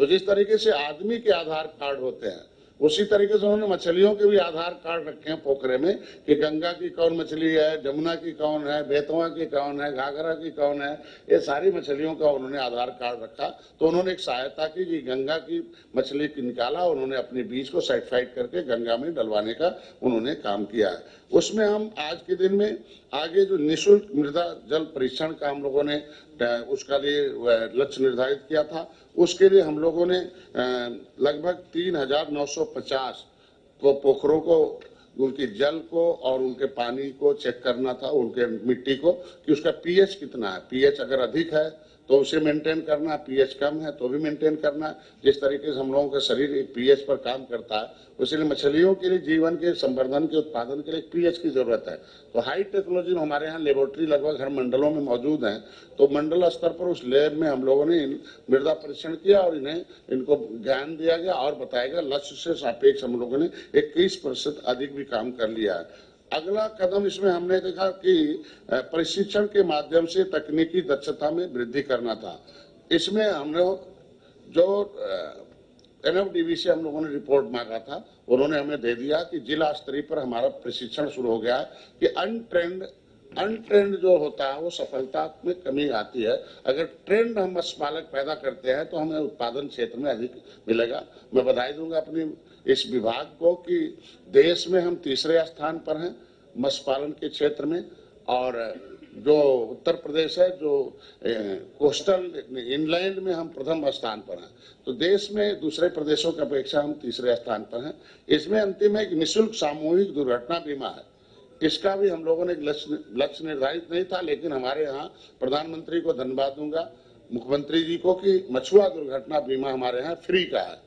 तो जिस तरीके से आदमी के आधार कार्ड होते हैं उसी तरीके से उन्होंने मछलियों के भी आधार कार्ड रखे हैं पोखरे में कि गंगा की कौन मछली है, जमुना की कौन है, बेतवा की कौन है, घाघरा की कौन है, ये सारी मछलियों का उन्होंने आधार कार्ड रखा। तो उन्होंने एक सहायता की कि गंगा की मछली की निकाला, उन्होंने अपने बीज को सर्टिफाइड करके गंगा में डलवाने का उन्होंने काम किया है। उसमें हम आज के दिन में आगे जो निःशुल्क मृदा जल परीक्षण का हम लोगों ने उसका लिए लक्ष्य निर्धारित किया था, उसके लिए हम लोगों ने लगभग 3,950 को पोखरों को, उनके जल को और उनके पानी को चेक करना था, उनके मिट्टी को कि उसका पीएच कितना है। पीएच अगर अधिक है तो उसे मेंटेन करना, पीएच कम है तो भी मेंटेन करना। जिस तरीके से हम लोगों का शरीर एक पीएच पर काम करता है, उसीलिए मछलियों के लिए जीवन के संवर्धन के उत्पादन के लिए पीएच की जरूरत है। तो हाई टेक्नोलॉजी में हमारे यहाँ लेबोरेटरी लगभग हर मंडलों में मौजूद हैं। तो मंडल स्तर पर उस लैब में हम लोगों ने मृदा परीक्षण किया और इनको ज्ञान दिया गया और बताया गया। लक्ष्य से सापेक्ष हम लोगों ने 21% अधिक भी काम कर लिया है। अगला कदम इसमें हमने देखा कि प्रशिक्षण के माध्यम से तकनीकी दक्षता में वृद्धि करना था। इसमें हम लोग जो NFDB से हम लोगों ने रिपोर्ट मांगा था, उन्होंने हमें दे दिया कि जिला स्तरीय पर हमारा प्रशिक्षण शुरू हो गया है कि अनट्रेंड जो होता है वो सफलता में कमी आती है। अगर ट्रेंड हम मत्स्य पालक पैदा करते हैं तो हमें उत्पादन क्षेत्र में अधिक मिलेगा। मैं बधाई दूंगा अपनी इस विभाग को कि देश में हम तीसरे स्थान पर हैं मत्स्य पालन के क्षेत्र में, और जो उत्तर प्रदेश है जो कोस्टल इनलैंड में हम प्रथम स्थान पर हैं। तो देश में दूसरे प्रदेशों की अपेक्षा हम तीसरे स्थान पर हैं। इसमें अंतिम है कि निःशुल्क सामूहिक दुर्घटना बीमा है। इसका भी हम लोगों ने एक लक्ष्य निर्धारित नहीं था, लेकिन हमारे यहाँ प्रधानमंत्री को धन्यवाद दूंगा, मुख्यमंत्री जी को, कि मछुआ दुर्घटना बीमा हमारे यहाँ फ्री का है।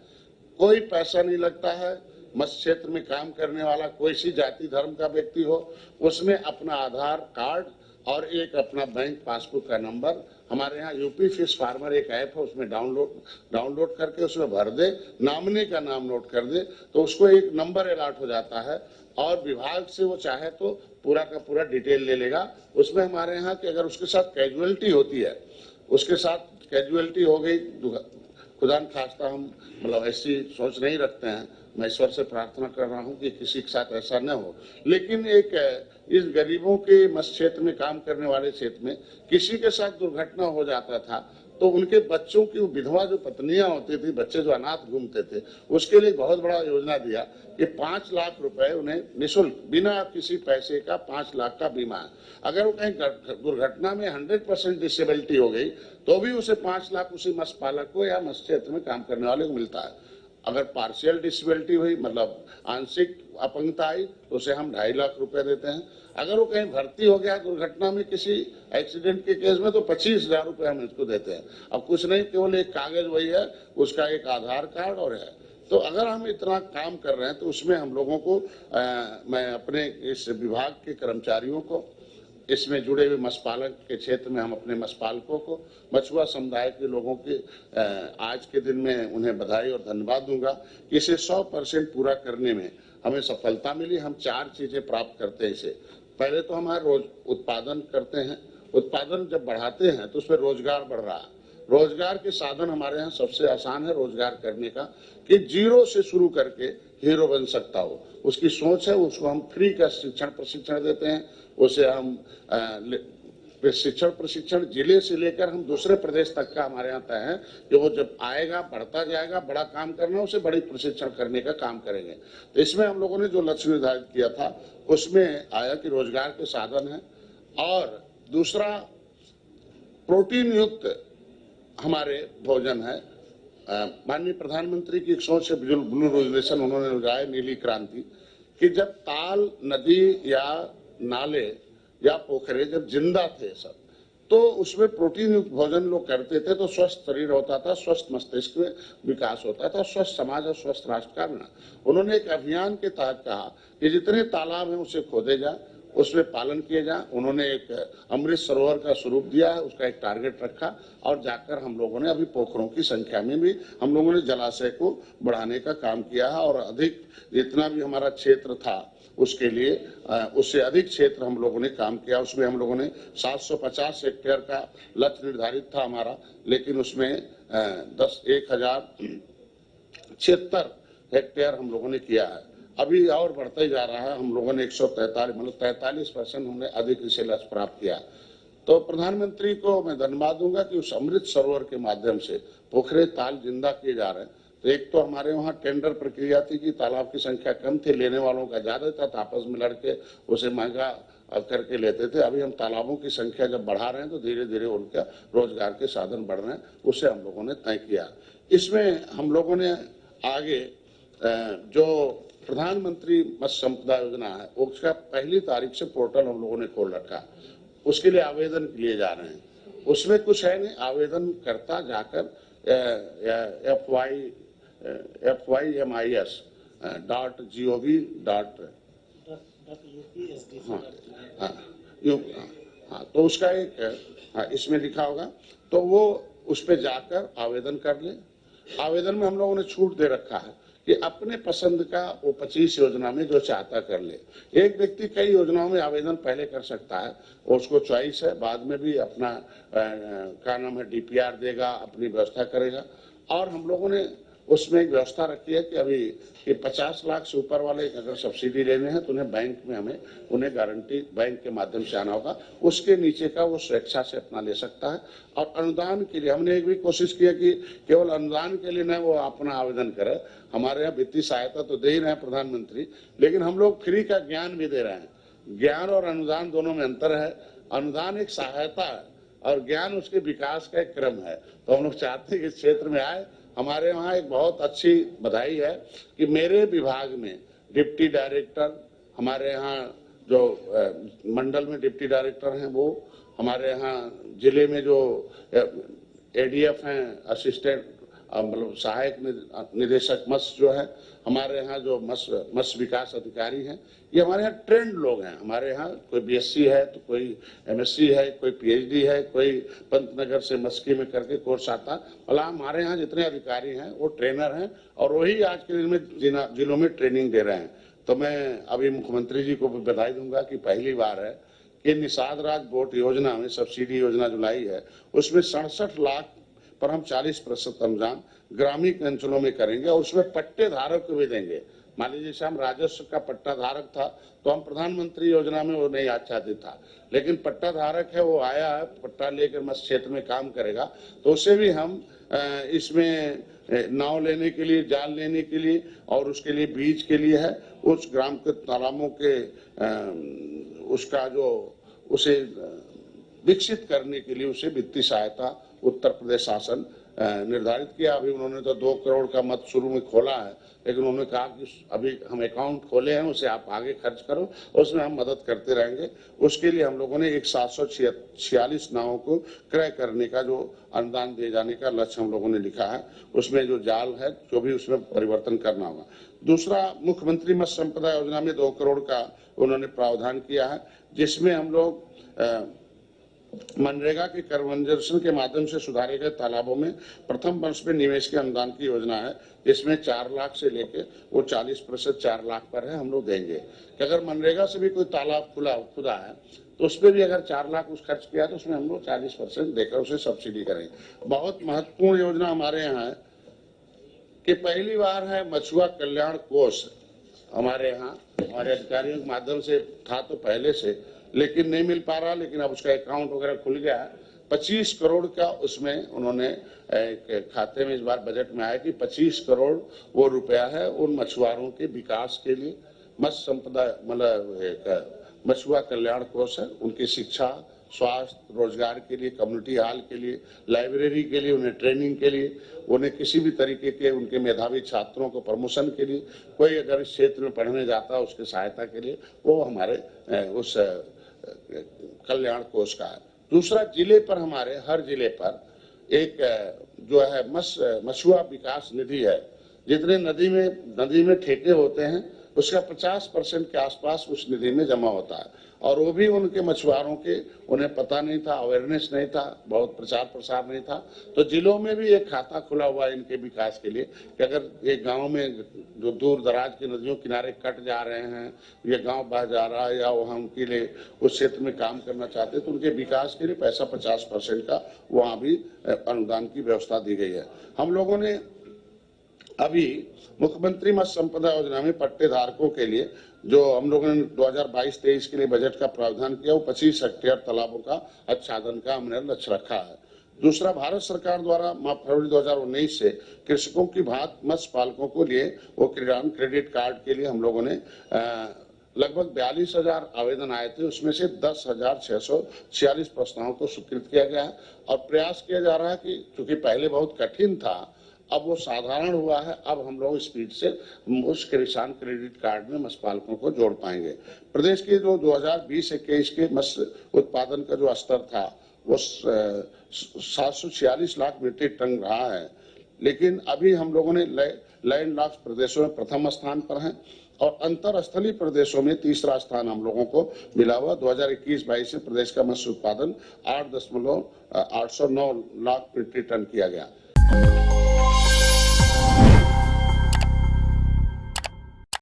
कोई पैसा नहीं लगता है। मत्स्य क्षेत्र में काम करने वाला कोई सी जाति धर्म का व्यक्ति हो, उसमें अपना आधार कार्ड और एक अपना बैंक पासबुक का नंबर, हमारे यहाँ यूपी फिश फार्मर एक ऐप है, उसमें डाउनलोड करके उसमें भर दे, नॉमिनी का नाम नोट कर दे तो उसको एक नंबर अलॉट हो जाता है और विभाग से वो चाहे तो पूरा का पूरा डिटेल ले लेगा। उसमें हमारे यहाँ कि अगर उसके साथ कैजुअलिटी होती है, उसके साथ कैजुअलिटी हो गई, खुदा न खास्ता, हम मतलब ऐसी सोच नहीं रखते हैं, मैं ईश्वर से प्रार्थना कर रहा हूं कि किसी के साथ ऐसा न हो, लेकिन एक इस गरीबों के मत्स्य क्षेत्र में काम करने वाले क्षेत्र में किसी के साथ दुर्घटना हो जाता था तो उनके बच्चों की विधवा जो पत्नियां होती थी, बच्चे जो अनाथ घूमते थे, उसके लिए बहुत बड़ा योजना दिया कि 5 लाख रुपए उन्हें निःशुल्क बिना किसी पैसे का 5 लाख का बीमा है। अगर वो कहीं दुर्घटना में 100% डिसेबिलिटी हो गई तो भी उसे 5 लाख उसी मत्स्य पालक को या मत्स्य क्षेत्र में काम करने वाले को मिलता है। अगर पार्शियल डिसेबिलिटी हुई, मतलब आंशिक अपंगता आई, तो उसे हम 2.5 लाख रुपए देते हैं। अगर वो कहीं भर्ती हो गया दुर्घटना में किसी एक्सीडेंट के केस में तो 25,000 रुपए हम इसको देते हैं। अब कुछ नहीं, केवल एक कागज वही है, उसका एक आधार कार्ड और है। तो अगर हम इतना काम कर रहे हैं तो उसमें हम लोगों को मैं अपने इस विभाग के कर्मचारियों को, इसमें जुड़े हुए मत्स्य पालक के क्षेत्र में हम अपने मत्स्य पालकों को, मछुआ समुदाय के लोगों के आज के दिन में उन्हें बधाई और धन्यवाद दूंगा कि इसे 100% पूरा करने में हमें सफलता मिली। हम 4 चीजें प्राप्त करते हैं इसे। पहले तो हमारा रोज उत्पादन करते हैं, उत्पादन जब बढ़ाते हैं तो उसमें रोजगार बढ़ रहा है। रोजगार के साधन हमारे यहाँ सबसे आसान है रोजगार करने का, कि जीरो से शुरू करके हीरो बन सकता हो, उसकी सोच है। उसको हम फ्री का प्रशिक्षण देते हैं। उसे हम प्रशिक्षण जिले से लेकर हम दूसरे प्रदेश तक का हमारे यहाँ तय है कि वो जब आएगा, बढ़ता जाएगा, बड़ा काम करना, उसे बड़ी प्रशिक्षण करने का काम करेंगे। तो इसमें हम लोगों ने जो लक्ष्य निर्धारित किया था उसमें आया कि रोजगार के साधन है, और दूसरा प्रोटीन युक्त हमारे भोजन है। माननीय प्रधानमंत्री की एक सोच है, ब्लू रेवोल्यूशन उन्होंने लगाया, नीली क्रांति, कि जब ताल, नदी या नाले या पोखरे जब जिंदा थे सब, तो उसमें प्रोटीन युक्त भोजन लोग करते थे तो स्वस्थ शरीर होता था, स्वस्थ मस्तिष्क में विकास होता था, स्वस्थ समाज और स्वस्थ राष्ट्र का बना। उन्होंने एक अभियान के तहत कहा कि जितने तालाब हैं उसे खोदे जाए उसमें पालन किए जाए। उन्होंने एक अमृत सरोवर का स्वरूप दिया है, उसका एक टारगेट रखा और जाकर हम लोगों ने अभी पोखरों की संख्या में भी हम लोगों ने जलाशय को बढ़ाने का काम किया है और अधिक जितना भी हमारा क्षेत्र था उसके लिए उससे अधिक क्षेत्र हम लोगों ने काम किया। उसमें हम लोगों ने 750 हेक्टेयर का लक्ष्य निर्धारित था हमारा, लेकिन उसमें 1076 हेक्टेयर हम लोगों ने किया है। अभी और बढ़ता ही जा रहा है। हम लोगों ने 143 मतलब 43% हमने अधिक इसे लक्ष्य प्राप्त किया। तो प्रधानमंत्री को मैं धन्यवाद दूंगा कि उस अमृत सरोवर के माध्यम से पोखरे ताल जिंदा किए जा रहे हैं। तो एक तो हमारे वहाँ टेंडर प्रक्रिया थी कि तालाब की संख्या कम थी, लेने वालों का ज्यादा था, तो आपस में लड़के उसे महंगा करके लेते थे। अभी हम तालाबों की संख्या जब बढ़ा रहे हैं तो धीरे धीरे उनका रोजगार के साधन बढ़ रहे हैं, उसे हम लोगों ने तय किया। इसमें हम लोगों ने आगे जो प्रधानमंत्री मत्स्य संपदा योजना है उसका 1 तारीख से पोर्टल हम लोगों ने खोल रखा, उसके लिए आवेदन लिए जा रहे हैं। उसमें कुछ है नहीं, आवेदन करता जाकर FYMIS.gov.in तो उसका एक इसमें लिखा होगा, तो वो उस पर जाकर आवेदन कर ले। आवेदन में हम लोगों ने छूट दे रखा है कि अपने पसंद का वो 25 योजना में जो चाहता कर ले। एक व्यक्ति कई योजनाओं में आवेदन पहले कर सकता है और उसको चॉइस है, बाद में भी अपना क्या नाम है DPR देगा, अपनी व्यवस्था करेगा। और हम लोगों ने उसमें एक व्यवस्था रखी है कि अभी कि 50 लाख से ऊपर वाले अगर सब्सिडी लेने हैं तो उन्हें बैंक में हमें उन्हें गारंटी बैंक के माध्यम से आना होगा, उसके नीचे का वो स्वेच्छा से अपना ले सकता है। और अनुदान के लिए हमने एक भी कोशिश किया कि केवल अनुदान के लिए न वो अपना आवेदन करे। हमारे यहाँ वित्तीय सहायता तो दे ही रहे हैं प्रधानमंत्री, लेकिन हम लोग फ्री का ज्ञान भी दे रहे हैं। ज्ञान और अनुदान दोनों में अंतर है। अनुदान एक सहायता है और ज्ञान उसके विकास का एक क्रम है। तो हम लोग चाहते हैं कि इस क्षेत्र में आए। हमारे वहाँ एक बहुत अच्छी बधाई है कि मेरे विभाग में डिप्टी डायरेक्टर, हमारे यहाँ जो मंडल में डिप्टी डायरेक्टर हैं वो, हमारे यहाँ जिले में जो ADF हैं, असिस्टेंट मतलब सहायक निदेशक मत्स्य जो है, हमारे यहाँ जो मत्स्य विकास अधिकारी हैं, ये हमारे यहाँ ट्रेंड लोग हैं। हमारे यहाँ कोई BSc है तो कोई MSc है, कोई PhD है, कोई पंतनगर से मस्की में करके कोर्स आता। मतलब हमारे यहाँ जितने अधिकारी हैं वो ट्रेनर हैं और वही आज के दिन में जिलों में ट्रेनिंग दे रहे हैं। तो मैं अभी मुख्यमंत्री जी को भी बधाई दूंगा कि पहली बार है कि निषाद राज बोट योजना में सब्सिडी योजना जो लाई है उसमें 67 लाख पर हम 40% अनुदान ग्रामीण अंचलों में करेंगे और उसमें पट्टे धारक को भी देंगे। मान लीजिए जैसे हम राजस्व का पट्टा धारक था तो हम प्रधानमंत्री योजना में वो नहीं आच्छादित था, लेकिन पट्टा धारक है वो आया है, पट्टा लेकर मत्स्य क्षेत्र में काम करेगा, तो उसे भी हम इसमें नाव लेने के लिए, जाल लेने के लिए और उसके लिए बीज के लिए है, उस ग्राम के तालाबों के उसका जो उसे विकसित करने के लिए उसे वित्तीय सहायता उत्तर प्रदेश शासन निर्धारित किया। अभी उन्होंने तो 2 करोड़ का मत शुरू में खोला है, लेकिन उन्होंने कहा कि अभी हम अकाउंट खोले हैं, उसे आप आगे खर्च करो, उसमें हम मदद करते रहेंगे। उसके लिए हम लोगों ने एक 746 नावों को क्रय करने का जो अनुदान दिए जाने का लक्ष्य हम लोगों ने लिखा है। उसमें जो जाल है जो भी उसमें परिवर्तन करना होगा। दूसरा, मुख्यमंत्री मत्स्य संपदा योजना में 2 करोड़ का उन्होंने प्रावधान किया है, जिसमें हम लोग मनरेगा के कर्मंजन के माध्यम से सुधारे गए तालाबों में प्रथम वर्ष में निवेश के अनुदान की योजना है, जिसमें 4 लाख से लेके वो 40% 4 लाख पर है। हम लोग देंगे कि अगर मनरेगा से भी कोई तालाब खुदा है तो उस पर भी अगर 4 लाख उस खर्च किया तो उसमें हम लोग 40% देकर उसे सब्सिडी करेंगे। बहुत महत्वपूर्ण योजना हमारे यहाँ है कि पहली बार है मछुआ कल्याण कोष। हमारे यहाँ हमारे अधिकारियों के माध्यम से था तो पहले से, लेकिन नहीं मिल पा रहा, लेकिन अब उसका अकाउंट वगैरह खुल गया है। 25 करोड़ का उसमें उन्होंने खाते में इस बार बजट में आया कि 25 करोड़ वो रुपया है उन मछुआरों के विकास के लिए। मत्स्य संपदा मतलब मछुआ कल्याण कोष है, उनकी शिक्षा, स्वास्थ्य, रोजगार के लिए, कम्युनिटी हॉल के लिए, लाइब्रेरी के लिए, उन्हें ट्रेनिंग के लिए, उन्हें किसी भी तरीके के उनके मेधावी छात्रों को प्रमोशन के लिए, कोई अगर इस क्षेत्र में पढ़ने जाता है उसके सहायता के लिए, वो हमारे उस कल्याण कोष का है। दूसरा, जिले पर हमारे हर जिले पर एक जो है मछुआ विकास निधि है। जितने नदी में ठेके होते हैं उसका 50% के आसपास उस निधि में जमा होता है और वो भी उनके मछुआरों के उन्हें पता नहीं था, अवेयरनेस नहीं था, बहुत प्रचार प्रसार नहीं था। तो जिलों में भी एक खाता खुला हुआ है इनके विकास के लिए कि अगर एक गांव में जो दूर दराज की नदियों किनारे कट जा रहे हैं, ये गांव बह जा रहा है या वहाँ उनके लिए उस क्षेत्र में काम करना चाहते हैं तो उनके विकास के लिए पैसा 50% का वहाँ भी अनुदान की व्यवस्था दी गई है। हम लोगों ने अभी मुख्यमंत्री मत्स्य संपदा योजना में पट्टे धारकों के लिए जो हम लोगों ने 2022-23 के लिए बजट का प्रावधान किया, वो 25 हेक्टेयर तालाबों का आच्छादन का हमने लक्ष्य रखा है। दूसरा, भारत सरकार द्वारा फरवरी 2019 से कृषकों की भांति मत्स्य पालकों को लिए वो किसान क्रेडिट कार्ड के लिए हम लोगों ने लगभग 42,000 आवेदन आए थे, उसमें से 10,646 प्रस्तावों को स्वीकृत किया गया है और प्रयास किया जा रहा है कि चूंकि पहले बहुत कठिन था, अब वो साधारण हुआ है। अब हम लोग स्पीड से उस किसान क्रेडिट कार्ड में मत्स्य पालकों को जोड़ पाएंगे। प्रदेश के जो 2020-21 के मत्स्य उत्पादन का जो स्तर था वो 746 लाख मीट्रिक टन रहा है, लेकिन अभी हम लोगों ने लैंड लॉक प्रदेशों में प्रथम स्थान पर हैं और अंतरस्थलीय प्रदेशों में तीसरा स्थान हम लोगों को मिला हुआ। 2021-22 में प्रदेश का मत्स्य उत्पादन 8.809 लाख मीट्रिक टन किया गया।